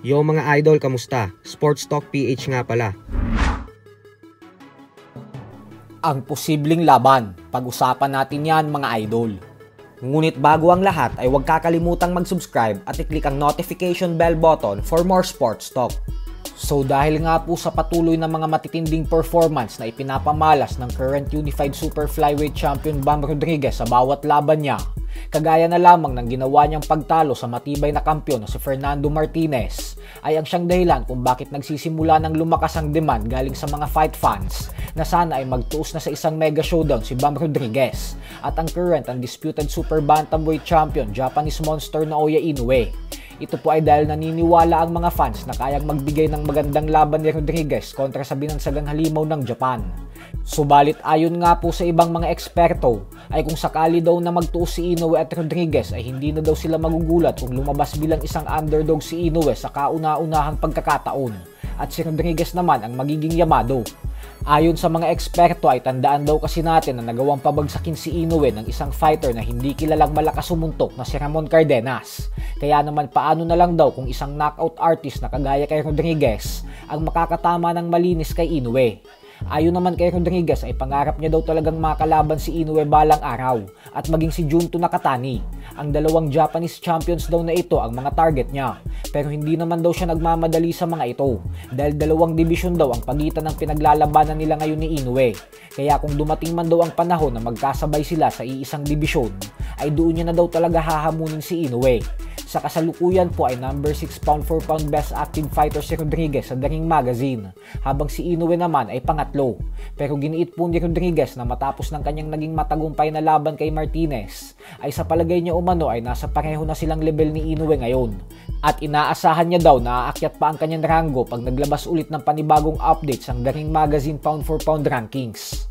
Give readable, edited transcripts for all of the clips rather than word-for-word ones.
Yo mga idol, kamusta? Sports Talk PH nga pala. Ang posibleng laban, pag-usapan natin yan mga idol. Ngunit bago ang lahat ay huwag kakalimutang mag-subscribe at i-click ang notification bell button for more sports talk. So dahil nga po sa patuloy na mga matitinding performance na ipinapamalas ng current Unified Super Flyweight Champion Bam Rodriguez sa bawat laban niya, kagaya na lamang ng ginawa niyang pagtalo sa matibay na kampyon na si Fernando Martinez, ay ang siyang dahilan kung bakit nagsisimula ng lumakas ang demand galing sa mga fight fans na sana ay magtuos na sa isang mega showdown si Bam Rodriguez at ang current undisputed super bantamweight champion Japanese monster Naoya Inoue. Ito po ay dahil naniniwala ang mga fans na kayang magbigay ng magandang laban ni Rodriguez kontra sa binansagang halimaw ng Japan. Subalit ayon nga po sa ibang mga eksperto ay kung sakali daw na magtuos si Inoue at Rodriguez ay hindi na daw sila magugulat kung lumabas bilang isang underdog si Inoue sa kauna-unahang pagkakataon at si Rodriguez naman ang magiging yamado. Ayon sa mga eksperto ay tandaan daw kasi natin na nagawang pabagsakin si Inoue ng isang fighter na hindi kilalang malakas sumuntok na si Ramon Cardenas. Kaya naman paano na lang daw kung isang knockout artist na kagaya kay Rodriguez ang makakatama ng malinis kay Inoue. Ayon naman kay Rodriguez ay pangarap niya daw talagang makalaban si Inoue balang araw at maging si Junto Nakatani. Ang dalawang Japanese champions daw na ito ang mga target niya. Pero hindi naman daw siya nagmamadali sa mga ito dahil dalawang division daw ang pagitan ng pinaglalabanan nila ngayon ni Inoue. Kaya kung dumating man daw ang panahon na magkasabay sila sa iisang division ay doon niya na daw talaga hahamunin si Inoue. Sa kasalukuyan po ay number 6 pound for pound best active fighter si Rodriguez sa The Ring Magazine, habang si Inoue naman ay pangatlo. Pero giniit po ni Rodriguez na matapos ng kanyang naging matagumpay na laban kay Martinez, ay sa palagay niya umano ay nasa pareho na silang level ni Inoue ngayon. At inaasahan niya daw na aakyat pa ang kanyang ranggo pag naglabas ulit ng panibagong updates ang The Ring Magazine pound for pound rankings.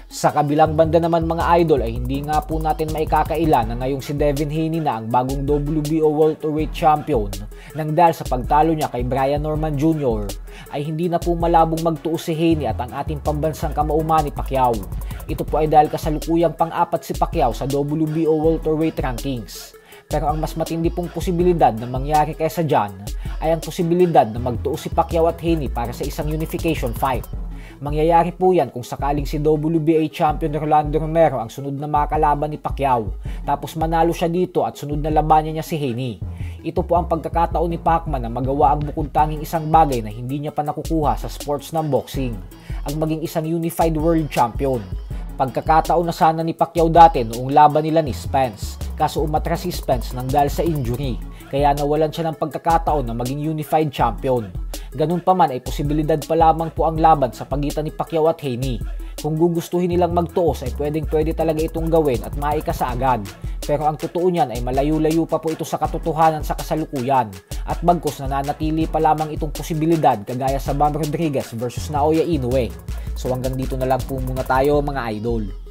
Sa kabilang banda naman mga idol ay hindi nga po natin maikakaila na ngayong si Devin Haney na ang bagong WBO welterweight champion nang dahil sa pagtalo niya kay Brian Norman Jr. ay hindi na po malabong magtuos si Haney at ang ating pambansang kamauman ni Pacquiao. Ito po ay dahil kasalukuyang pang-apat si Pacquiao sa WBO welterweight rankings. Pero ang mas matindi pong posibilidad na mangyari kaysa dyan ay ang posibilidad na magtuos si Pacquiao at Haney para sa isang unification fight. Mangyayari po yan kung sakaling si WBA champion Rolando Romero ang sunod na makalaban ni Pacquiao tapos manalo siya dito at sunod na labanan niya si Haney. Ito po ang pagkakataon ni Pacman na magawa ang bukod tanging isang bagay na hindi niya pa nakukuha sa sports ng boxing, ang maging isang unified world champion. Pagkakataon na sana ni Pacquiao dati noong laban nila ni Spence, kaso umatras si Spence nang dahil sa injury, kaya nawalan siya ng pagkakataon na maging unified champion. Ganun pa man ay posibilidad pa lamang po ang laban sa pagitan ni Pacquiao at Haney. Kung gugustuhin nilang magtuos ay pwede talaga itong gawin at maikasa agad. Pero ang totoo niyan ay malayo-layo pa po ito sa katotohanan sa kasalukuyan. At bagkus nananatili pa lamang itong posibilidad kagaya sa Bam Rodriguez versus Naoya Inoue. So hanggang dito na lang po muna tayo mga idol.